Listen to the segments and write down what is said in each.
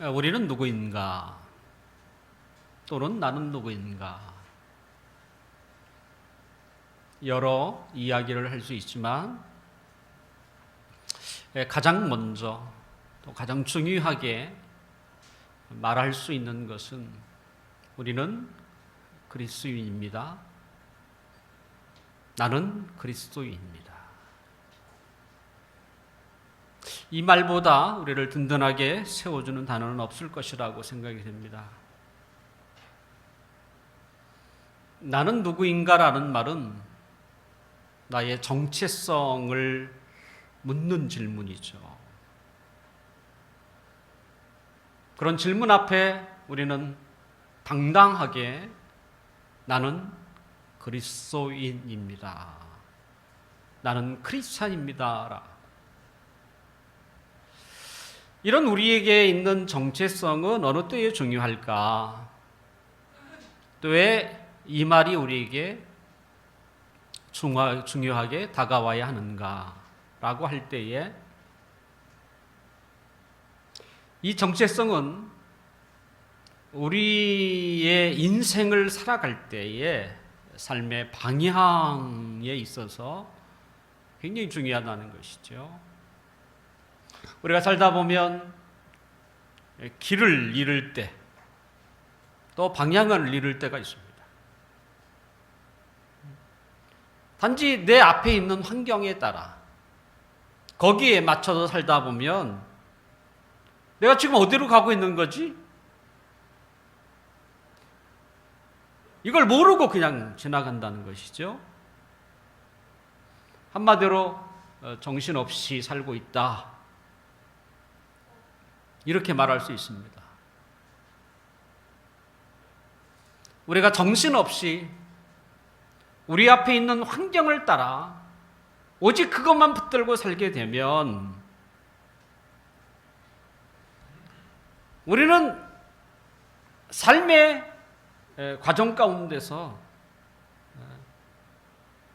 우리는 누구인가? 또는 나는 누구인가? 여러 이야기를 할 수 있지만 가장 먼저 또 가장 중요하게 말할 수 있는 것은 우리는 그리스도인입니다. 나는 그리스도인입니다. 이 말보다 우리를 든든하게 세워주는 단어는 없을 것이라고 생각이 됩니다. 나는 누구인가라는 말은 나의 정체성을 묻는 질문이죠. 그런 질문 앞에 우리는 당당하게 나는 그리스도인입니다. 나는 크리스찬입니다. 이런 우리에게 있는 정체성은 어느 때에 중요할까? 또 왜 이 말이 우리에게 중요하게 다가와야 하는가라고 할 때에 이 정체성은 우리의 인생을 살아갈 때에 삶의 방향에 있어서 굉장히 중요하다는 것이죠. 우리가 살다 보면 길을 잃을 때, 또 방향을 잃을 때가 있습니다. 단지 내 앞에 있는 환경에 따라 거기에 맞춰서 살다 보면 내가 지금 어디로 가고 있는 거지? 이걸 모르고 그냥 지나간다는 것이죠. 한마디로 정신없이 살고 있다. 이렇게 말할 수 있습니다. 우리가 정신없이 우리 앞에 있는 환경을 따라 오직 그것만 붙들고 살게 되면 우리는 삶의 과정 가운데서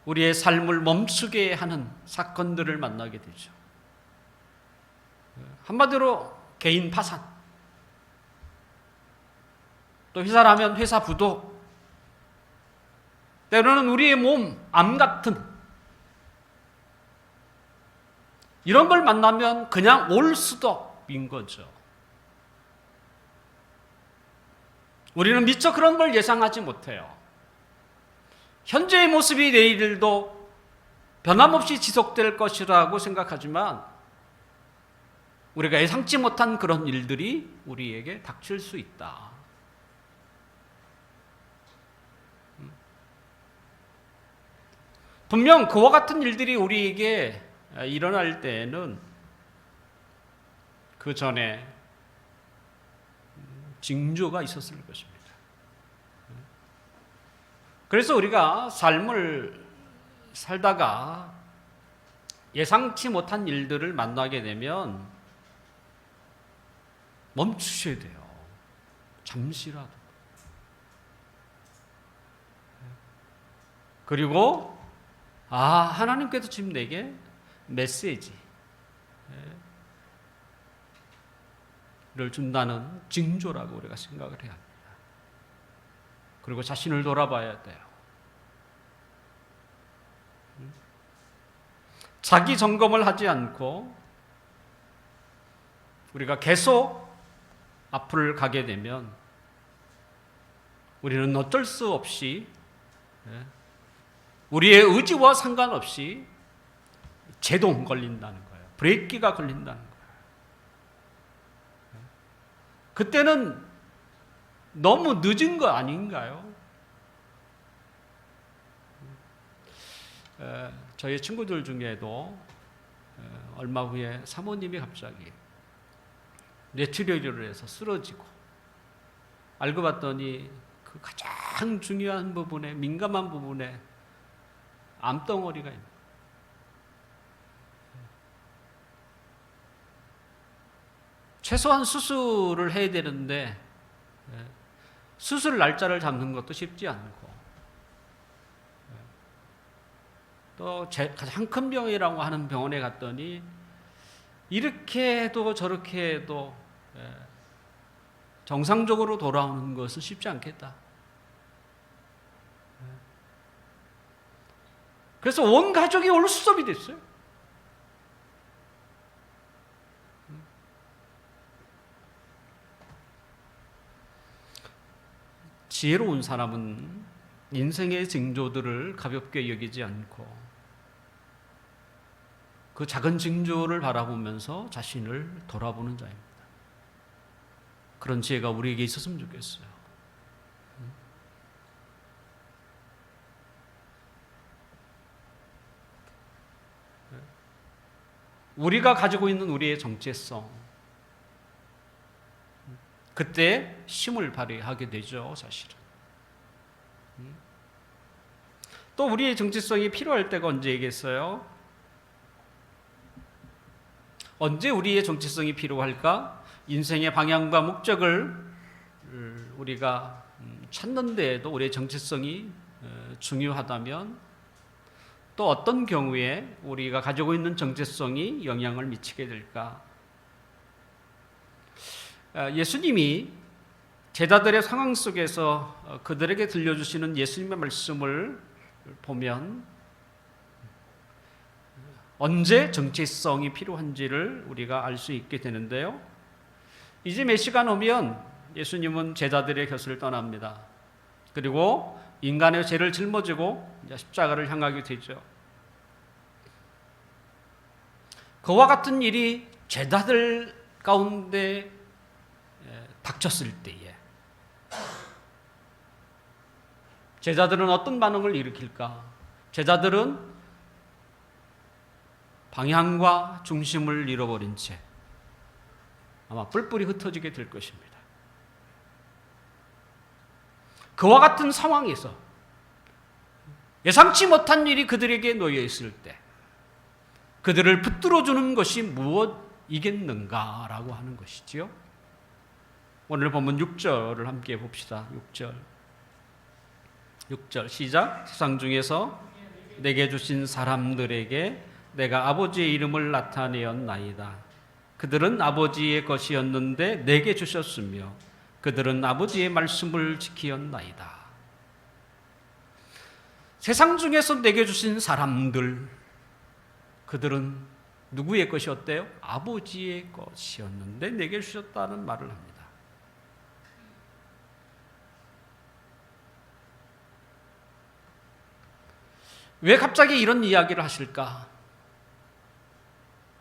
우리의 삶을 멈추게 하는 사건들을 만나게 되죠. 한마디로 개인 파산, 또 회사라면 회사 부도, 때로는 우리의 몸, 암 같은 이런 걸 만나면 그냥 올 수도인 거죠. 우리는 미처 그런 걸 예상하지 못해요. 현재의 모습이 내일도 변함없이 지속될 것이라고 생각하지만 우리가 예상치 못한 그런 일들이 우리에게 닥칠 수 있다. 분명 그와 같은 일들이 우리에게 일어날 때에는 그 전에 징조가 있었을 것입니다. 그래서 우리가 삶을 살다가 예상치 못한 일들을 만나게 되면 멈추셔야 돼요. 잠시라도. 그리고 하나님께서 지금 내게 메시지를 준다는 징조라고 우리가 생각을 해야 합니다. 그리고 자신을 돌아봐야 돼요. 자기 점검을 하지 않고 우리가 계속 앞을 가게 되면 우리는 어쩔 수 없이 우리의 의지와 상관없이 제동 걸린다는 거예요. 브레이크가 걸린다는 거예요. 그때는 너무 늦은 거 아닌가요? 저희 친구들 중에도 얼마 후에 사모님이 갑자기 뇌출혈을 해서 쓰러지고 알고 봤더니 그 가장 중요한 부분에, 민감한 부분에 암덩어리가 있는. 최소한 수술을 해야 되는데 수술 날짜를 잡는 것도 쉽지 않고 또 가장 큰 병이라고 하는 병원에 갔더니 이렇게 해도 저렇게 해도 정상적으로 돌아오는 것은 쉽지 않겠다. 그래서 온 가족이 올수업이 됐어요. 지혜로운 사람은 인생의 징조들을 가볍게 여기지 않고 그 작은 징조를 바라보면서 자신을 돌아보는 자입니다. 그런 지혜가 우리에게 있었으면 좋겠어요. 우리가 가지고 있는 우리의 정체성, 그때 힘을 발휘하게 되죠, 사실은. 또 우리의 정체성이 필요할 때가 언제이겠어요? 언제 우리의 정체성이 필요할까? 인생의 방향과 목적을 우리가 찾는 데에도 우리의 정체성이 중요하다면 또 어떤 경우에 우리가 가지고 있는 정체성이 영향을 미치게 될까? 예수님이 제자들의 상황 속에서 그들에게 들려주시는 예수님의 말씀을 보면 언제 정체성이 필요한지를 우리가 알 수 있게 되는데요. 이제 몇 시간 오면 예수님은 제자들의 곁을 떠납니다. 그리고 인간의 죄를 짊어지고 십자가를 향하게 되죠. 그와 같은 일이 제자들 가운데 닥쳤을 때에 제자들은 어떤 반응을 일으킬까? 제자들은 방향과 중심을 잃어버린 채 아마 뿔뿔이 흩어지게 될 것입니다. 그와 같은 상황에서 예상치 못한 일이 그들에게 놓여 있을 때 그들을 붙들어주는 것이 무엇이겠는가라고 하는 것이지요. 오늘 본문 6절을 함께 봅시다. 6절 시작. 세상 중에서 내게 주신 사람들에게 내가 아버지의 이름을 나타내었나이다. 그들은 아버지의 것이었는데 내게 주셨으며 그들은 아버지의 말씀을 지키었나이다. 세상 중에서 내게 주신 사람들, 그들은 누구의 것이었대요? 아버지의 것이었는데 내게 주셨다는 말을 합니다. 왜 갑자기 이런 이야기를 하실까?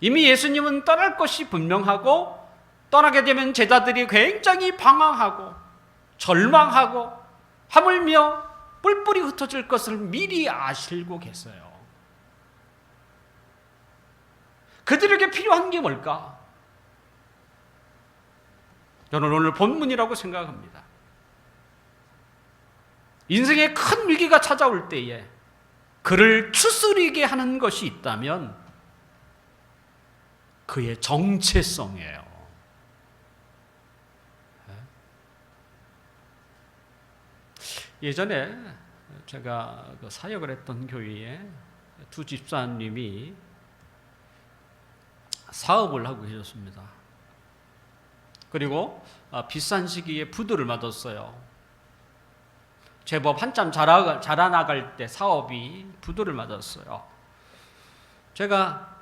이미 예수님은 떠날 것이 분명하고 떠나게 되면 제자들이 굉장히 방황하고 절망하고 하물며 뿔뿔이 흩어질 것을 미리 아시고 계세요. 그들에게 필요한 게 뭘까? 저는 오늘 본문이라고 생각합니다. 인생에 큰 위기가 찾아올 때에 그를 추스리게 하는 것이 있다면 그의 정체성이에요. 예전에 제가 사역을 했던 교회에 두 집사님이 사업을 하고 계셨습니다. 그리고 비싼 시기에 부도를 맞았어요. 제법 한참 자라나갈 때 사업이 부도를 맞았어요. 제가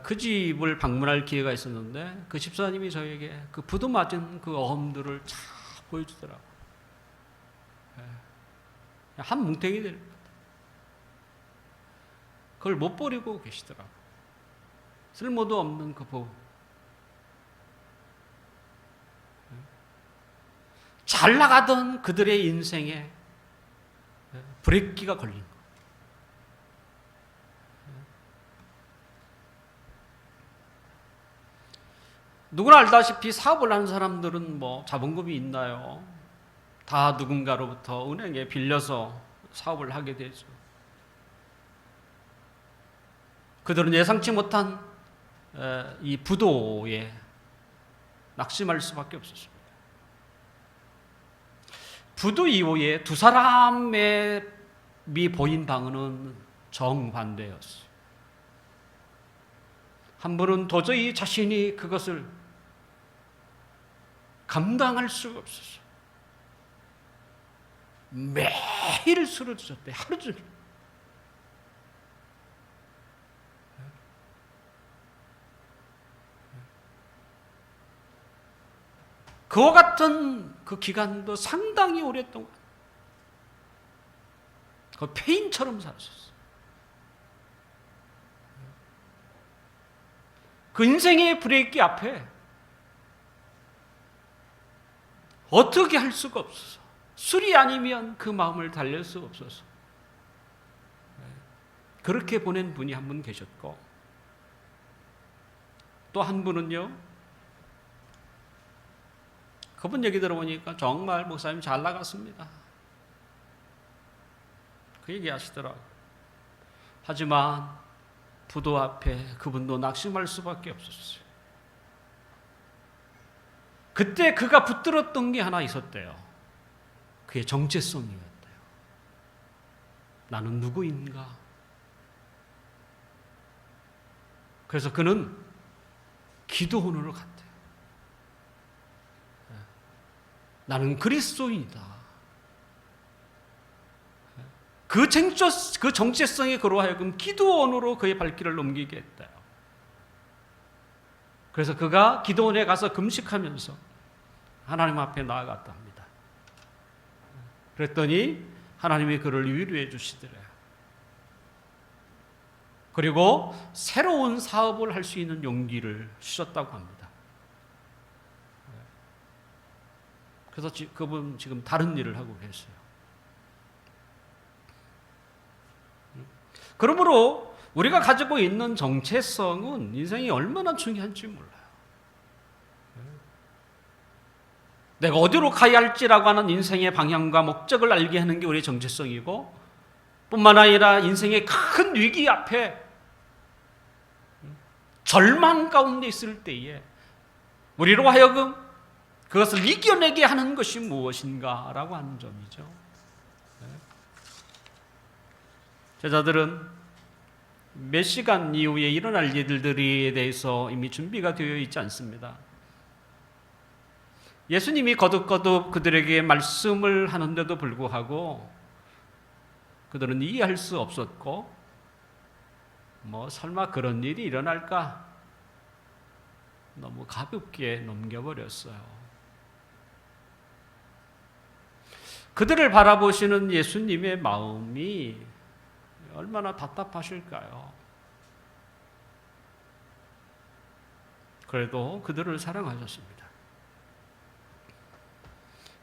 그 집을 방문할 기회가 있었는데 그 집사님이 저에게 그 부도 맞은 그 어음들을 쫙 보여주더라고요. 한 뭉탱이 됩니다. 그걸 못 버리고 계시더라고요. 쓸모도 없는 그 부. 잘 나가던 그들의 인생에 브레이크가 걸린 거예요. 누구나 알다시피 사업을 하는 사람들은 뭐 자본금이 있나요? 다 누군가로부터 은행에 빌려서 사업을 하게 되죠. 그들은 예상치 못한 이 부도에 낙심할 수밖에 없었습니다. 부도 이후에 두 사람의 보인 방언은 정반대였어요. 한 분은 도저히 자신이 그것을 감당할 수가 없었어요. 매일 쓰러졌대, 하루 종일. 그와 같은 그 기간도 상당히 오랫동안 그 폐인처럼 살았었어요. 그 인생의 브레이크 앞에 어떻게 할 수가 없어서, 술이 아니면 그 마음을 달랠 수가 없어서 그렇게 보낸 분이 한 분 계셨고, 또 한 분은요, 그분 얘기 들어보니까 정말 목사님 잘 나갔습니다, 그 얘기 하시더라고요. 하지만 부도 앞에 그분도 낙심할 수밖에 없었어요. 그때 그가 붙들었던 게 하나 있었대요. 그의 정체성이었대요. 나는 누구인가? 그래서 그는 기도원으로 갔대요. 나는 그리스도인이다. 그 정체성에 그로 하여금 기도원으로 그의 발길을 넘기게 했대요. 그래서 그가 기도원에 가서 금식하면서 하나님 앞에 나아갔다 합니다. 그랬더니 하나님이 그를 위로해 주시더래요. 그리고 새로운 사업을 할 수 있는 용기를 주셨다고 합니다. 그래서 그분 지금 다른 일을 하고 계세요. 그러므로 우리가 가지고 있는 정체성은 인생이 얼마나 중요한지 몰라요. 내가 어디로 가야 할지라고 하는 인생의 방향과 목적을 알게 하는 게 우리의 정체성이고, 뿐만 아니라 인생의 큰 위기 앞에 절망 가운데 있을 때에 우리로 하여금 그것을 이겨내게 하는 것이 무엇인가라고 하는 점이죠. 제자들은 몇 시간 이후에 일어날 일들에 대해서 이미 준비가 되어 있지 않습니다. 예수님이 거듭거듭 그들에게 말씀을 하는데도 불구하고 그들은 이해할 수 없었고, 설마 그런 일이 일어날까? 너무 가볍게 넘겨버렸어요. 그들을 바라보시는 예수님의 마음이 얼마나 답답하실까요? 그래도 그들을 사랑하셨습니다.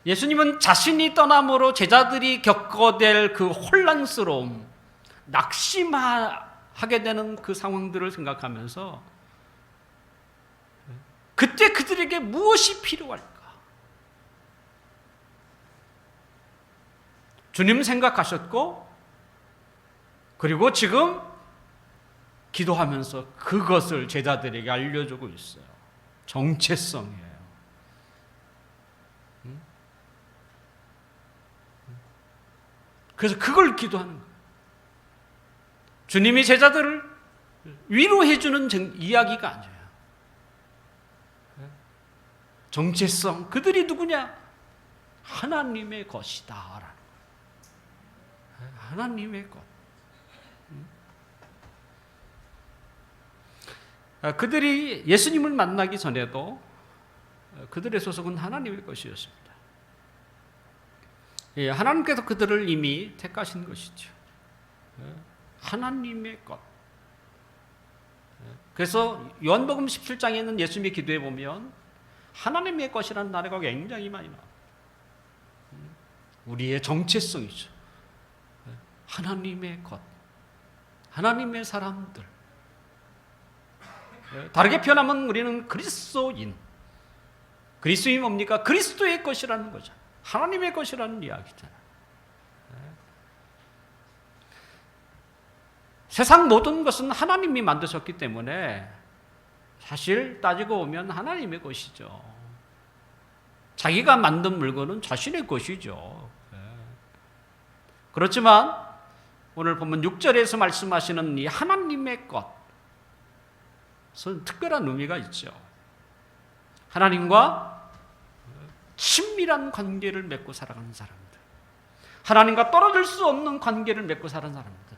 예수님은 자신이 떠남으로 제자들이 겪어댈 그 혼란스러움, 낙심하게 되는 그 상황들을 생각하면서 그때 그들에게 무엇이 필요할까? 주님 생각하셨고, 그리고 지금 기도하면서 그것을 제자들에게 알려주고 있어요. 정체성이에요. 그래서 그걸 기도하는 거예요. 주님이 제자들을 위로해주는 이야기가 아니에요. 정체성, 그들이 누구냐? 하나님의 것이다. 하나님의 것. 그들이 예수님을 만나기 전에도 그들의 소속은 하나님의 것이었습니다. 하나님께서 그들을 이미 택하신 것이죠. 하나님의 것. 그래서 요한복음 17장에 있는 예수님의 기도에 보면 하나님의 것이라는 단어가 굉장히 많이 나와요. 우리의 정체성이죠. 하나님의 것, 하나님의 사람들. 다르게 표현하면 우리는 그리스도인. 그리스도인이 뭡니까? 그리스도의 것이라는 거죠. 하나님의 것이라는 이야기잖아요. 세상 모든 것은 하나님이 만드셨기 때문에 사실 따지고 보면 하나님의 것이죠. 자기가 만든 물건은 자신의 것이죠. 그렇지만 오늘 보면 6절에서 말씀하시는 이 하나님의 것은 특별한 의미가 있죠. 하나님과 친밀한 관계를 맺고 살아가는 사람들, 하나님과 떨어질 수 없는 관계를 맺고 사는 사람들,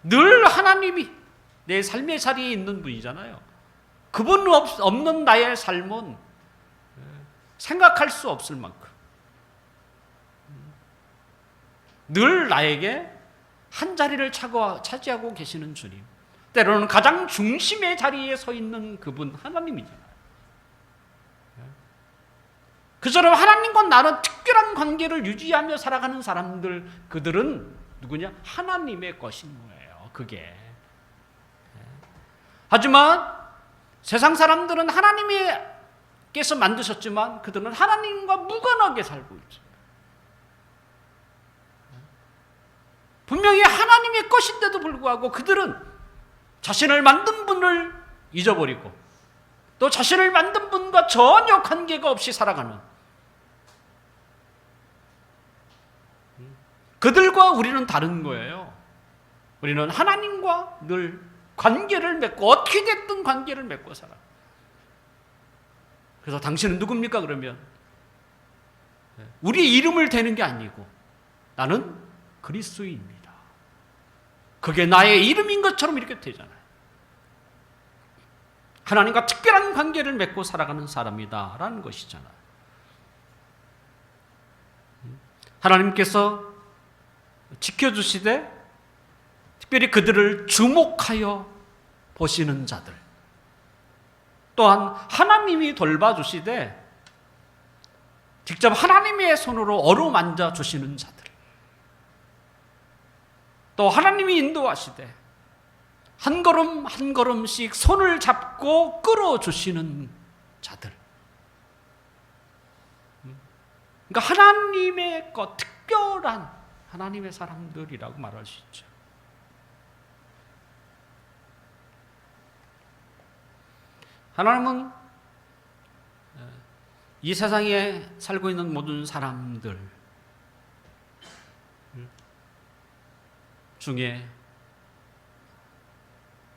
늘 하나님이 내 삶의 자리에 있는 분이잖아요. 그분 없는 나의 삶은 생각할 수 없을 만큼 늘 나에게 한 자리를 차지하고 계시는 주님, 때로는 가장 중심의 자리에 서 있는 그분 하나님이잖아요. 그처럼 하나님과 나는 특별한 관계를 유지하며 살아가는 사람들, 그들은 누구냐? 하나님의 것인 거예요. 그게. 하지만 세상 사람들은 하나님께서 만드셨지만 그들은 하나님과 무관하게 살고 있습니다. 분명히 하나님의 것인데도 불구하고 그들은 자신을 만든 분을 잊어버리고 또 자신을 만든 분과 전혀 관계가 없이 살아가는, 그들과 우리는 다른 거예요. 우리는 하나님과 늘 관계를 맺고 어떻게 됐든 관계를 맺고 살아. 그래서 당신은 누굽니까? 그러면 우리 이름을 대는 게 아니고 나는 그리스도인입니다. 그게 나의 이름인 것처럼 이렇게 되잖아요. 하나님과 특별한 관계를 맺고 살아가는 사람이다 라는 것이잖아요. 하나님께서 지켜주시되 특별히 그들을 주목하여 보시는 자들, 또한 하나님이 돌봐주시되 직접 하나님의 손으로 어루만져 주시는 자들, 또 하나님이 인도하시되 한 걸음 한 걸음씩 손을 잡고 끌어주시는 자들, 그러니까 하나님의 것, 특별한 하나님의 사람들이라고 말할 수 있죠. 하나님은 이 세상에 살고 있는 모든 사람들 중에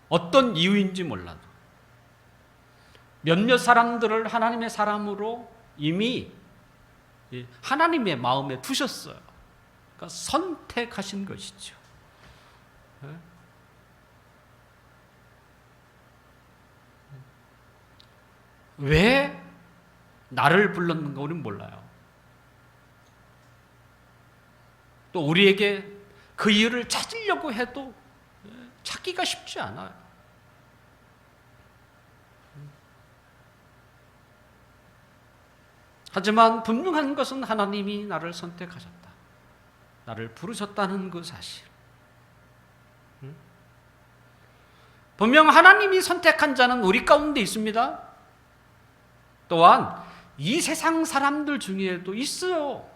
어떤 이유인지 몰라도 몇몇 사람들을 하나님의 사람으로 이미 하나님의 마음에 두셨어요. 그러니까 선택하신 것이죠. 왜 나를 불렀는가 우리는 몰라요. 또 우리에게 그 이유를 찾으려고 해도 찾기가 쉽지 않아요. 하지만 분명한 것은 하나님이 나를 선택하셨다, 나를 부르셨다는 그 사실. 분명 하나님이 선택한 자는 우리 가운데 있습니다. 또한 이 세상 사람들 중에도 있어요.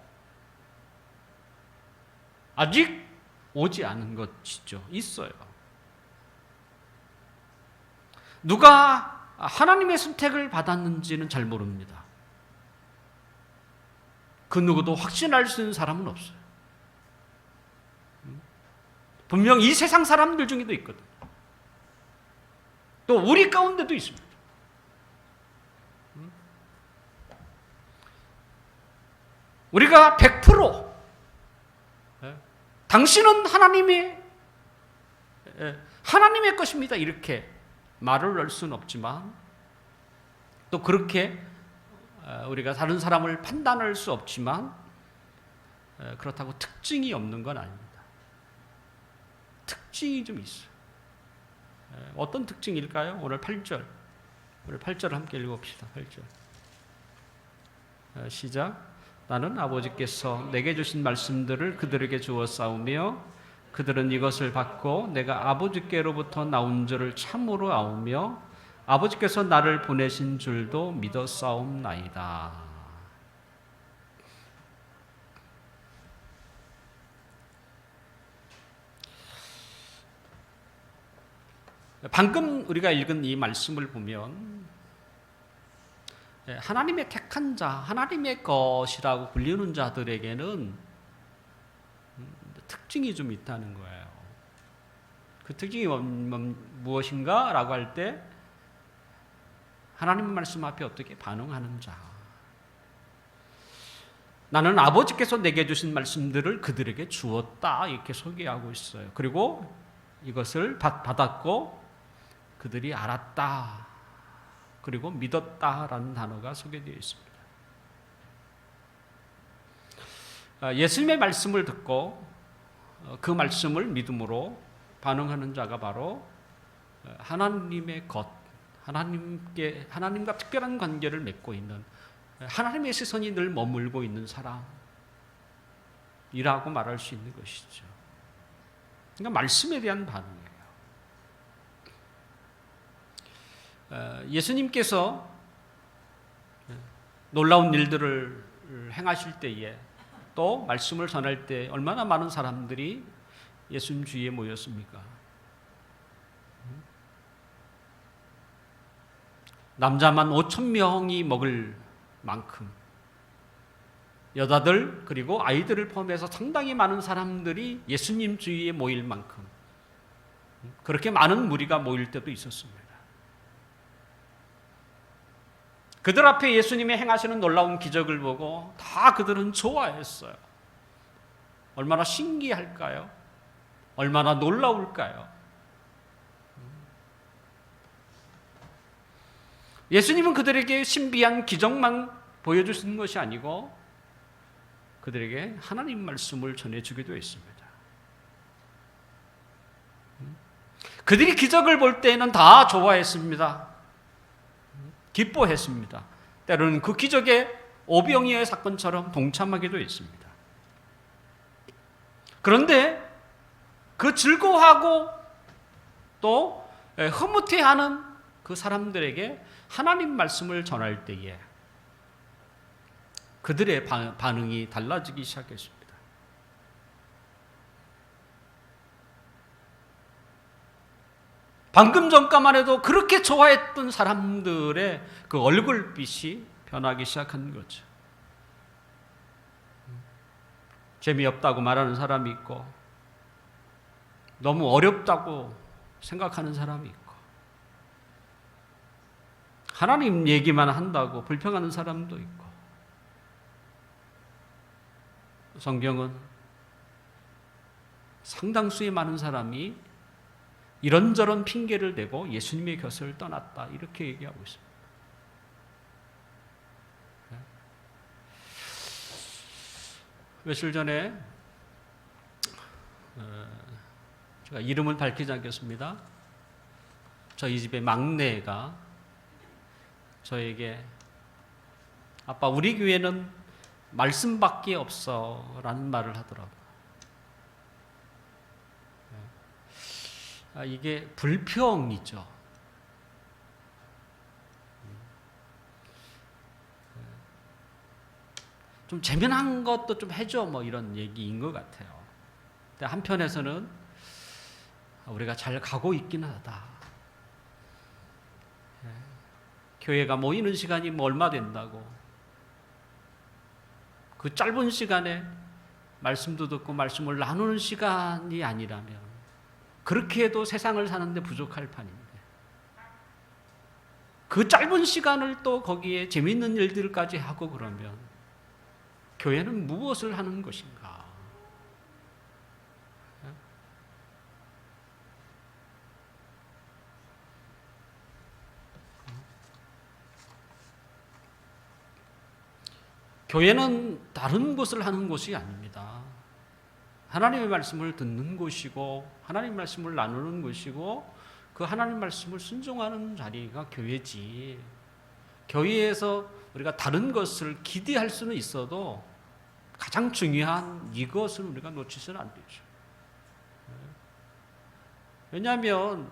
아직 오지 않은 것이죠. 있어요. 누가 하나님의 선택을 받았는지는 잘 모릅니다. 그 누구도 확신할 수 있는 사람은 없어요. 분명 이 세상 사람들 중에도 있거든. 또 우리 가운데도 있습니다. 우리가 100% 당신은 하나님의 것입니다 이렇게 말을 할 수는 없지만, 또 그렇게 우리가 다른 사람을 판단할 수 없지만, 그렇다고 특징이 없는 건 아닙니다. 특징이 좀 있어요. 어떤 특징일까요? 오늘 8절, 우리 8절을 함께 읽어봅시다. 8절 시작. 나는 아버지께서 내게 주신 말씀들을 그들에게 주었사오며 그들은 이것을 받고 내가 아버지께로부터 나온 줄을 참으로 아오며 아버지께서 나를 보내신 줄도 믿었사옵나이다. 방금 우리가 읽은 이 말씀을 보면 하나님의 택한 자, 하나님의 것이라고 불리는 자들에게는 특징이 좀 있다는 거예요. 그 특징이 무엇인가? 라고 할 때 하나님 말씀 앞에 어떻게 반응하는 자. 나는 아버지께서 내게 주신 말씀들을 그들에게 주었다 이렇게 소개하고 있어요. 그리고 이것을 받았고 그들이 알았다. 그리고 믿었다라는 단어가 소개되어 있습니다. 예수님의 말씀을 듣고 그 말씀을 믿음으로 반응하는 자가 바로 하나님의 것, 하나님과 특별한 관계를 맺고 있는 하나님의 시선이 늘 머물고 있는 사람이라고 말할 수 있는 것이죠. 그러니까 말씀에 대한 반응이에요. 예수님께서 놀라운 일들을 행하실 때에 또 말씀을 전할 때 얼마나 많은 사람들이 예수님 주위에 모였습니까? 남자만 5,000명이 먹을 만큼, 여자들 그리고 아이들을 포함해서 상당히 많은 사람들이 예수님 주위에 모일 만큼 그렇게 많은 무리가 모일 때도 있었습니다. 그들 앞에 예수님이 행하시는 놀라운 기적을 보고 다 그들은 좋아했어요. 얼마나 신기할까요? 얼마나 놀라울까요? 예수님은 그들에게 신비한 기적만 보여주신 것이 아니고 그들에게 하나님 말씀을 전해주기도 했습니다. 그들이 기적을 볼 때에는 다 좋아했습니다. 기뻐했습니다. 때로는 그 기적에 오병이어의 사건처럼 동참하기도 했습니다. 그런데 그 즐거워하고 또 흐뭇해하는 그 사람들에게 하나님 말씀을 전할 때에 그들의 반응이 달라지기 시작했습니다. 방금 전까만 해도 그렇게 좋아했던 사람들의 그 얼굴빛이 변하기 시작한 거죠. 재미없다고 말하는 사람이 있고 너무 어렵다고 생각하는 사람이 있고 하나님 얘기만 한다고 불평하는 사람도 있고 성경은 상당수의 많은 사람이 이런저런 핑계를 대고 예수님의 곁을 떠났다 이렇게 얘기하고 있습니다. 며칠 전에 제가 이름을 밝히지 않겠습니다. 저희 집의 막내가 저에게 아빠 우리 교회는 말씀밖에 없어 라는 말을 하더라고요. 이게 불평이죠. 좀 재미난 것도 좀 해줘 뭐 이런 얘기인 것 같아요. 근데 한편에서는 우리가 잘 가고 있긴 하다. 교회가 모이는 시간이 뭐 얼마 된다고 그 짧은 시간에 말씀도 듣고 말씀을 나누는 시간이 아니라면 그렇게 해도 세상을 사는데 부족할 판인데 그 짧은 시간을 또 거기에 재미있는 일들까지 하고 그러면 교회는 무엇을 하는 것인가? 교회는 다른 것을 하는 곳이 아닙니다. 하나님의 말씀을 듣는 곳이고 하나님 말씀을 나누는 곳이고 그 하나님 말씀을 순종하는 자리가 교회지. 교회에서 우리가 다른 것을 기대할 수는 있어도 가장 중요한 이것을 우리가 놓치서는 안 되죠. 왜냐하면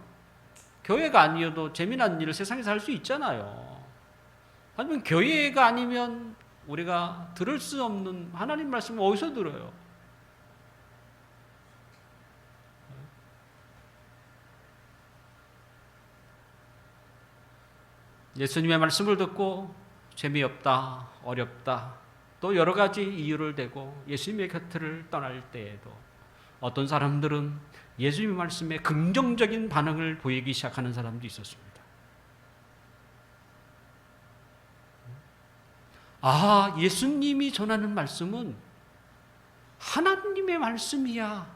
교회가 아니어도 재미난 일을 세상에서 할 수 있잖아요. 아니면 교회가 아니면 우리가 들을 수 없는 하나님 말씀을 어디서 들어요? 예수님의 말씀을 듣고 재미없다, 어렵다, 또 여러 가지 이유를 대고 예수님의 곁을 떠날 때에도 어떤 사람들은 예수님의 말씀에 긍정적인 반응을 보이기 시작하는 사람도 있었습니다. 예수님이 전하는 말씀은 하나님의 말씀이야.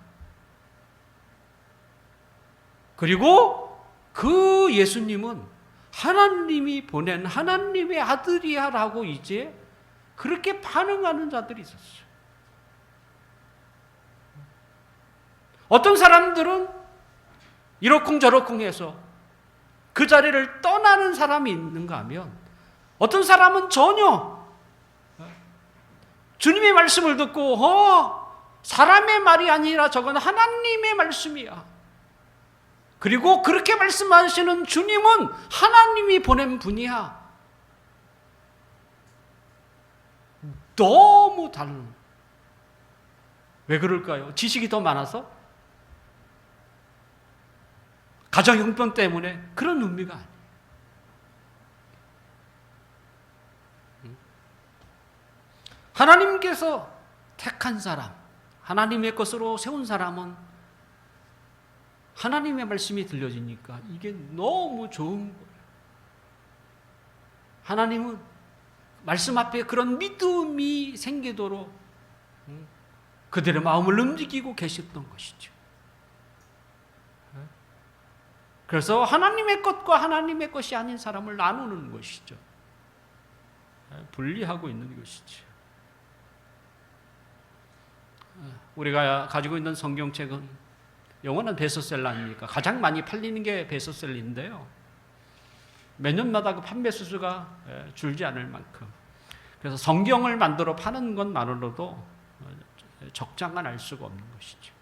그리고 그 예수님은 하나님이 보낸 하나님의 아들이야 라고 이제 그렇게 반응하는 자들이 있었어요. 어떤 사람들은 이러쿵저러쿵 해서 그 자리를 떠나는 사람이 있는가 하면, 어떤 사람은 전혀 주님의 말씀을 듣고 사람의 말이 아니라 저건 하나님의 말씀이야. 그리고 그렇게 말씀하시는 주님은 하나님이 보낸 분이야. 너무 다른. 왜 그럴까요? 지식이 더 많아서? 가정 형편 때문에? 그런 의미가 아니에요. 하나님께서 택한 사람, 하나님의 것으로 세운 사람은 하나님의 말씀이 들려지니까 이게 너무 좋은 거예요. 하나님은 말씀 앞에 그런 믿음이 생기도록 그들의 마음을 움직이고 계셨던 것이죠. 그래서 하나님의 것과 하나님의 것이 아닌 사람을 나누는 것이죠. 분리하고 있는 것이죠. 우리가 가지고 있는 성경책은 영원한 베스트셀러 아닙니까? 가장 많이 팔리는 게 베스트셀러인데요. 몇 년마다 그 판매 수수가 줄지 않을 만큼. 그래서 성경을 만들어 파는 것만으로도 적장한 알 수가 없는 것이죠.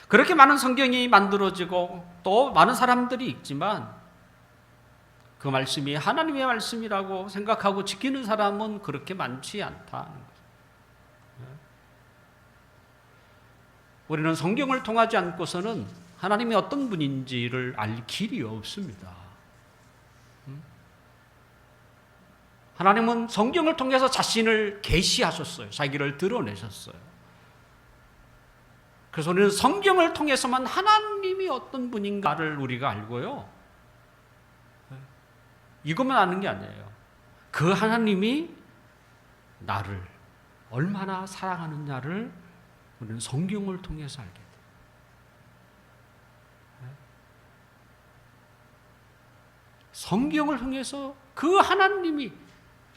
그렇게 많은 성경이 만들어지고 또 많은 사람들이 있지만 그 말씀이 하나님의 말씀이라고 생각하고 지키는 사람은 그렇게 많지 않다는 거죠. 우리는 성경을 통하지 않고서는 하나님이 어떤 분인지를 알 길이 없습니다. 하나님은 성경을 통해서 자신을 계시하셨어요. 자기를 드러내셨어요. 그래서 우리는 성경을 통해서만 하나님이 어떤 분인가를 우리가 알고요. 이것만 아는 게 아니에요. 그 하나님이 나를 얼마나 사랑하느냐를 우리는 성경을 통해서 알게 돼요. 성경을 통해서 그 하나님이,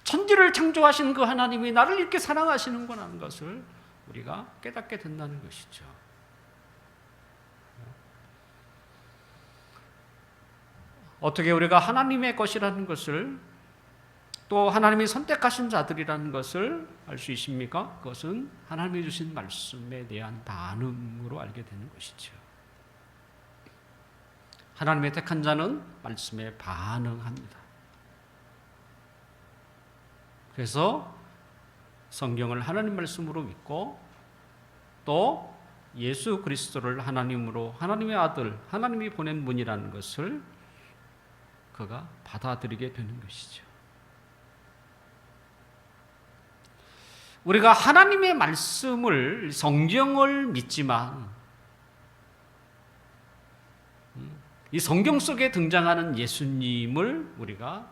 천지를 창조하신 그 하나님이 나를 이렇게 사랑하시는구나 하는 것을 우리가 깨닫게 된다는 것이죠. 어떻게 우리가 하나님의 것이라는 것을, 또 하나님이 선택하신 자들이라는 것을 알 수 있습니까? 그것은 하나님이 주신 말씀에 대한 반응으로 알게 되는 것이죠. 하나님의 택한 자는 말씀에 반응합니다. 그래서 성경을 하나님 말씀으로 믿고 또 예수 그리스도를 하나님으로, 하나님의 아들, 하나님이 보낸 분이라는 것을 그가 받아들이게 되는 것이죠. 우리가 하나님의 말씀을, 성경을 믿지만 이 성경 속에 등장하는 예수님을 우리가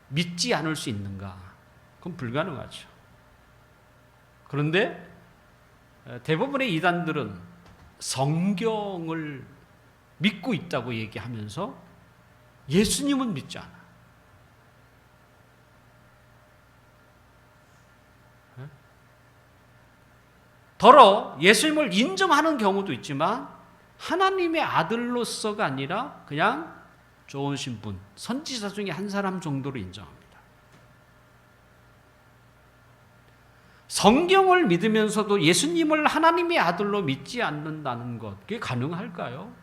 믿지 않을 수 있는가? 그건 불가능하죠. 그런데 대부분의 이단들은 성경을 믿고 있다고 얘기하면서 예수님은 믿지 않아. 더러 예수님을 인정하는 경우도 있지만 하나님의 아들로서가 아니라 그냥 좋으신 분, 선지자 중에 한 사람 정도로 인정합니다. 성경을 믿으면서도 예수님을 하나님의 아들로 믿지 않는다는 것, 그게 가능할까요?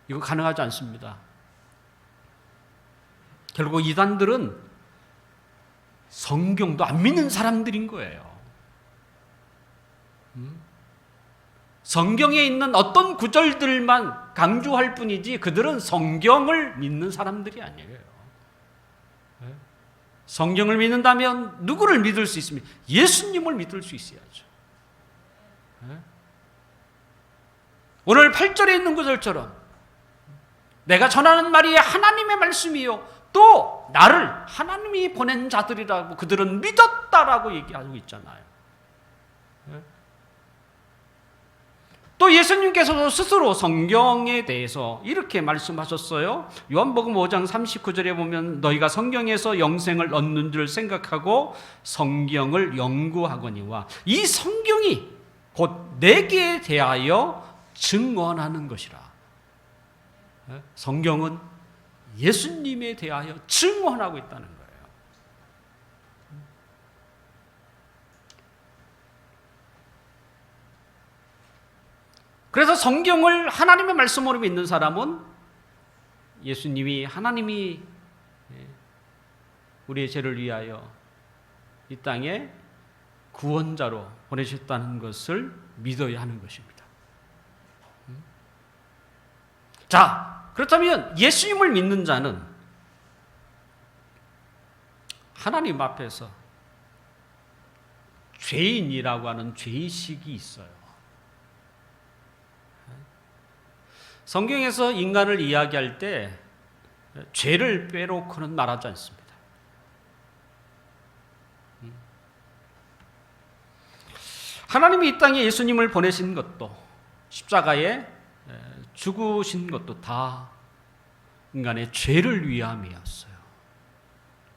이거 가능하지 않습니다. 결국 이단들은 성경도 안 믿는 사람들인 거예요. 성경에 있는 어떤 구절들만 강조할 뿐이지 그들은 성경을 믿는 사람들이 아니에요. 성경을 믿는다면 누구를 믿을 수 있습니까? 예수님을 믿을 수 있어야죠. 오늘 8절에 있는 구절처럼 내가 전하는 말이 하나님의 말씀이요 또 나를 하나님이 보낸 자들이라고 그들은 믿었다라고 얘기하고 있잖아요. 또 예수님께서도 스스로 성경에 대해서 이렇게 말씀하셨어요. 요한복음 5장 39절에 보면 너희가 성경에서 영생을 얻는 줄 생각하고 성경을 연구하거니와 이 성경이 곧 내게 대하여 증언하는 것이라. 성경은 예수님에 대하여 증언하고 있다는 거예요. 그래서 성경을 하나님의 말씀으로 믿는 사람은 예수님이 하나님이 우리의 죄를 위하여 이 땅에 구원자로 보내셨다는 것을 믿어야 하는 것입니다. 자, 그렇다면 예수님을 믿는 자는 하나님 앞에서 죄인이라고 하는 죄의식이 있어요. 성경에서 인간을 이야기할 때 죄를 빼놓고는 말하지 않습니다. 하나님이 이 땅에 예수님을 보내신 것도 십자가에 죽으신 것도 다 인간의 죄를 위함이었어요.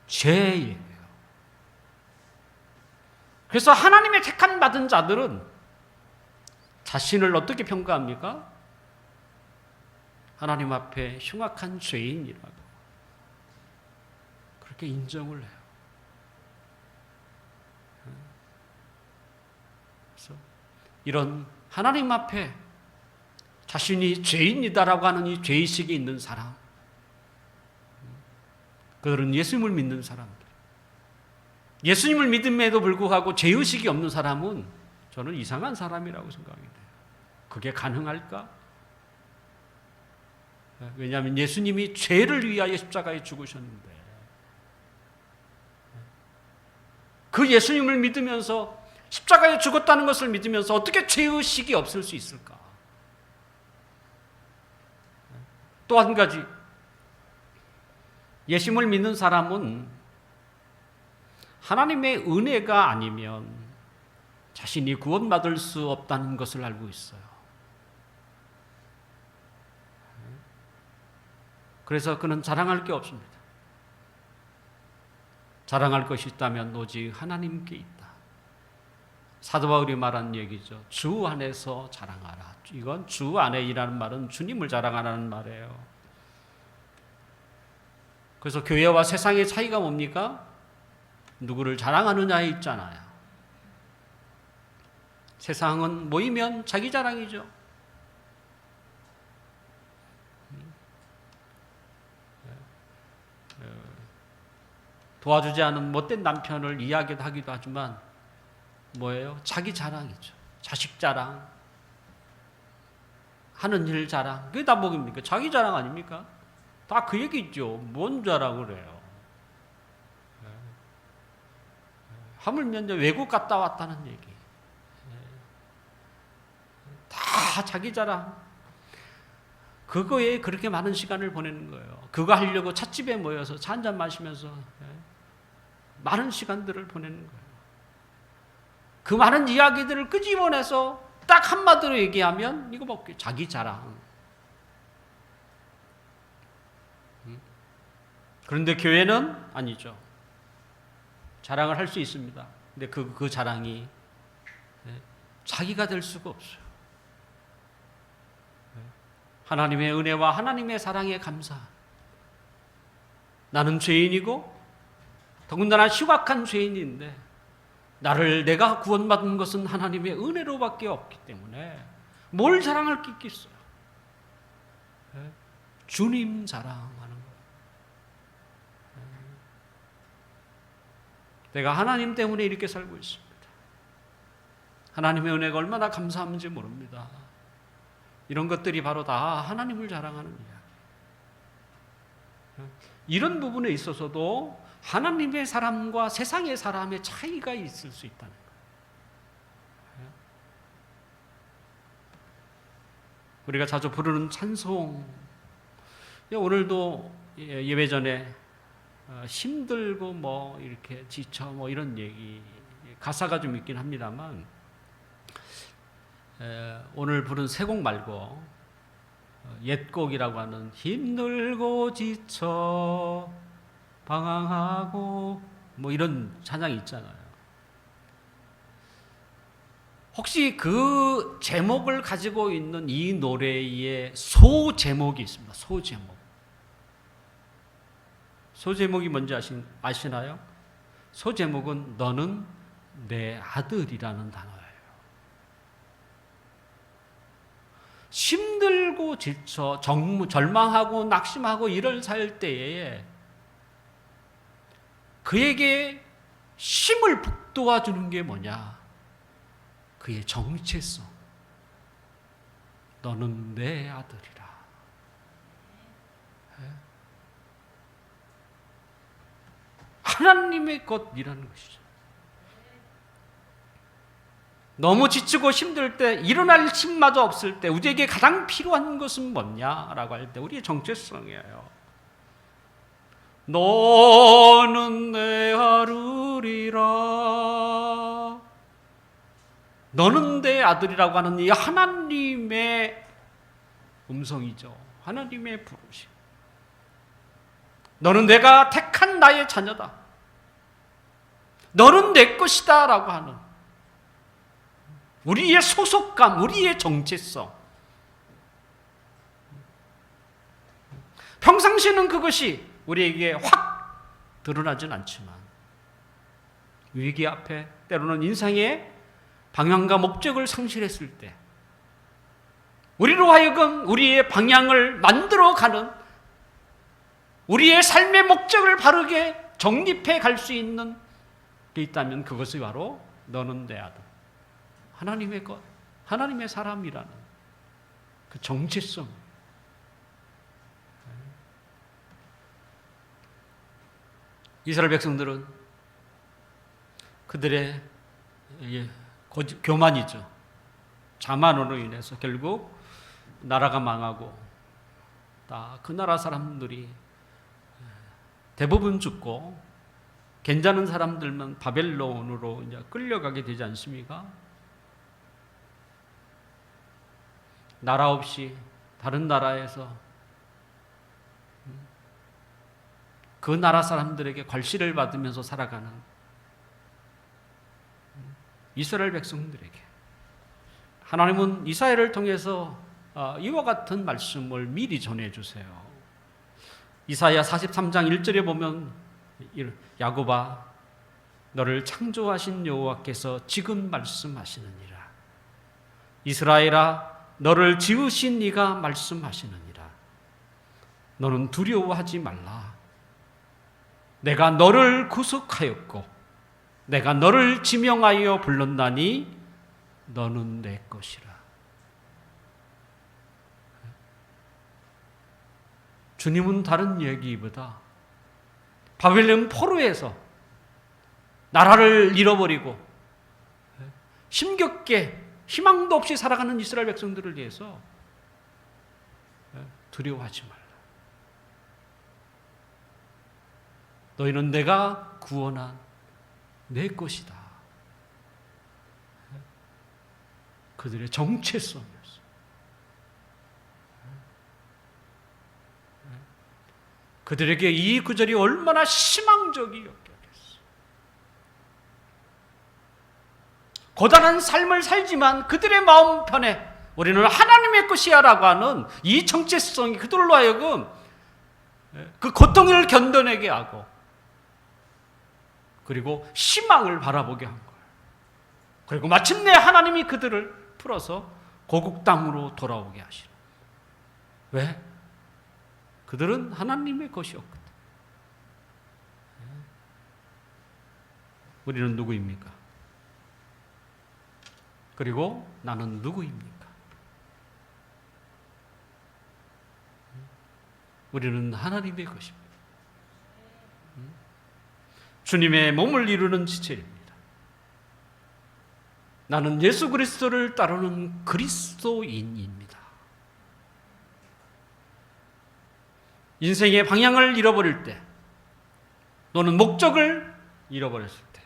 죄예요. 그래서 하나님의 택함 받은 자들은 자신을 어떻게 평가합니까? 하나님 앞에 흉악한 죄인이라고 그렇게 인정을 해요. 그래서 이런 하나님 앞에 자신이 죄인이다라고 하는 이 죄의식이 있는 사람, 그들은 예수님을 믿는 사람들. 예수님을 믿음에도 불구하고 죄의식이 없는 사람은 저는 이상한 사람이라고 생각이 돼요. 그게 가능할까? 왜냐하면 예수님이 죄를 위하여 십자가에 죽으셨는데 그 예수님을 믿으면서 십자가에 죽었다는 것을 믿으면서 어떻게 죄의식이 없을 수 있을까? 또 한 가지, 예수님을 믿는 사람은 하나님의 은혜가 아니면 자신이 구원받을 수 없다는 것을 알고 있어요. 그래서 그는 자랑할 게 없습니다. 자랑할 것이 있다면 오직 하나님께 있다. 사도 바울이 말한 얘기죠. 주 안에서 자랑하라. 이건 주 안에 이라는 말은 주님을 자랑하라는 말이에요. 그래서 교회와 세상의 차이가 뭡니까? 누구를 자랑하느냐에 있잖아요. 세상은 모이면 자기 자랑이죠. 도와주지 않은 못된 남편을 이야기하기도 하지만 뭐예요? 자기 자랑이죠. 자식 자랑, 하는 일 자랑. 그게 다 뭐입니까? 자기 자랑 아닙니까? 다 그 얘기죠. 뭔 자랑을 해요? 하물며 외국 갔다 왔다는 얘기. 다 자기 자랑. 그거에 그렇게 많은 시간을 보내는 거예요. 그거 하려고 찻집에 모여서 차 한잔 마시면서 많은 시간들을 보내는 거예요. 그 많은 이야기들을 끄집어내서 딱 한마디로 얘기하면 이거 뭐 자기 자랑. 그런데 교회는 아니죠. 자랑을 할 수 있습니다. 근데 그 자랑이 자기가 될 수가 없어요. 하나님의 은혜와 하나님의 사랑에 감사. 나는 죄인이고 더군다나 흉악한 죄인인데 내가 구원받은 것은 하나님의 은혜로밖에 없기 때문에 뭘 자랑할 게 있겠어요? 주님 자랑하는 거예요. 내가 하나님 때문에 이렇게 살고 있습니다. 하나님의 은혜가 얼마나 감사한지 모릅니다. 이런 것들이 바로 다 하나님을 자랑하는 이야기. 이런 부분에 있어서도 하나님의 사람과 세상의 사람의 차이가 있을 수 있다는 거예요. 우리가 자주 부르는 찬송, 오늘도 예배 전에 힘들고 뭐 이렇게 지쳐 뭐 이런 얘기 가사가 좀 있긴 합니다만 오늘 부른 새 곡 말고 옛 곡이라고 하는 힘들고 지쳐 방황하고 뭐 이런 찬양이 있잖아요. 혹시 그 제목을 가지고 있는 이 노래의 소 제목이 있습니다. 소 제목. 소 제목이 뭔지 아시나요? 소 제목은 너는 내 아들이라는 단어예요. 힘들고 지쳐 절망하고 낙심하고 이를 살 때에 그에게 힘을 북돋아주는 게 뭐냐? 그의 정체성. 너는 내 아들이라. 하나님의 것이라는 것이죠. 너무 지치고 힘들 때, 일어날 힘마저 없을 때 우리에게 가장 필요한 것은 뭐냐라고 할 때 우리의 정체성이에요. 너는 내 아들이라. 너는 내 아들이라고 하는 이 하나님의 음성이죠. 하나님의 부르심. 너는 내가 택한 나의 자녀다. 너는 내 것이다 라고 하는 우리의 소속감, 우리의 정체성. 평상시에는 그것이 우리에게 확 드러나진 않지만 위기 앞에 때로는 인생의 방향과 목적을 상실했을 때 우리로 하여금 우리의 방향을 만들어가는 우리의 삶의 목적을 바르게 정립해 갈 수 있는 게 있다면 그것이 바로 너는 내 아들, 하나님의 것, 하나님의 사람이라는 그 정체성. 이스라엘 백성들은 그들의 교만이죠. 자만으로 인해서 결국 나라가 망하고 그 나라 사람들이 대부분 죽고 괜찮은 사람들만 바벨론으로 이제 끌려가게 되지 않습니까? 나라 없이 다른 나라에서 그 나라 사람들에게 괄시를 받으면서 살아가는 이스라엘 백성들에게 하나님은 이사야를 통해서 이와 같은 말씀을 미리 전해주세요. 이사야 43장 1절에 보면 야곱아 너를 창조하신 여호와께서 지금 말씀하시느니라. 이스라엘아 너를 지으신 이가 말씀하시느니라. 너는 두려워하지 말라. 내가 너를 구속하였고 내가 너를 지명하여 불렀나니 너는 내 것이라. 주님은 다른 얘기보다 바벨론 포로에서 나라를 잃어버리고 힘겹게 희망도 없이 살아가는 이스라엘 백성들을 위해서 두려워하지 말라. 너희는 내가 구원한 내 것이다. 그들의 정체성이었어. 그들에게 이 구절이 얼마나 희망적이었겠어. 고단한 삶을 살지만 그들의 마음 편에 우리는 하나님의 것이야 라고 하는 이 정체성이 그들로 하여금 그 고통을 견뎌내게 하고 그리고 희망을 바라보게 한 거예요. 그리고 마침내 하나님이 그들을 풀어서 고국 땅으로 돌아오게 하시는. 왜? 그들은 하나님의 것이었거든. 우리는 누구입니까? 그리고 나는 누구입니까? 우리는 하나님의 것입니다. 주님의 몸을 이루는 지체입니다. 나는 예수 그리스도를 따르는 그리스도인입니다. 인생의 방향을 잃어버릴 때, 또는 목적을 잃어버렸을 때,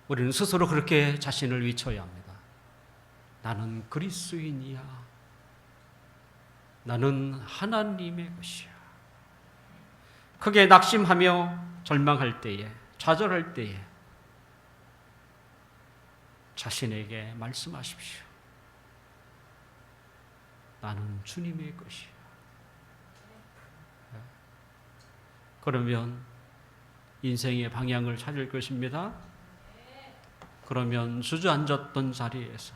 우리는 스스로 그렇게 자신을 위쳐야 합니다. 나는 그리스도인이야. 나는 하나님의 것이야. 크게 낙심하며 절망할 때에, 좌절할 때에 자신에게 말씀하십시오. 나는 주님의 것이야. 그러면 인생의 방향을 찾을 것입니다. 그러면 주저앉았던 자리에서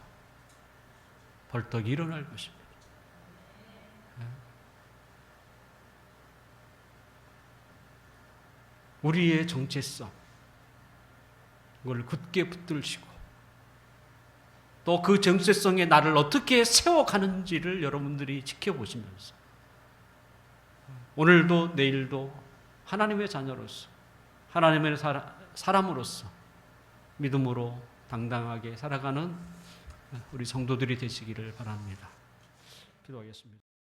벌떡 일어날 것입니다. 우리의 정체성, 그걸 굳게 붙들시고 또 그 정체성에 나를 어떻게 세워가는지를 여러분들이 지켜보시면서 오늘도 내일도 하나님의 자녀로서, 하나님의 사람으로서 믿음으로 당당하게 살아가는 우리 성도들이 되시기를 바랍니다. 기도하겠습니다.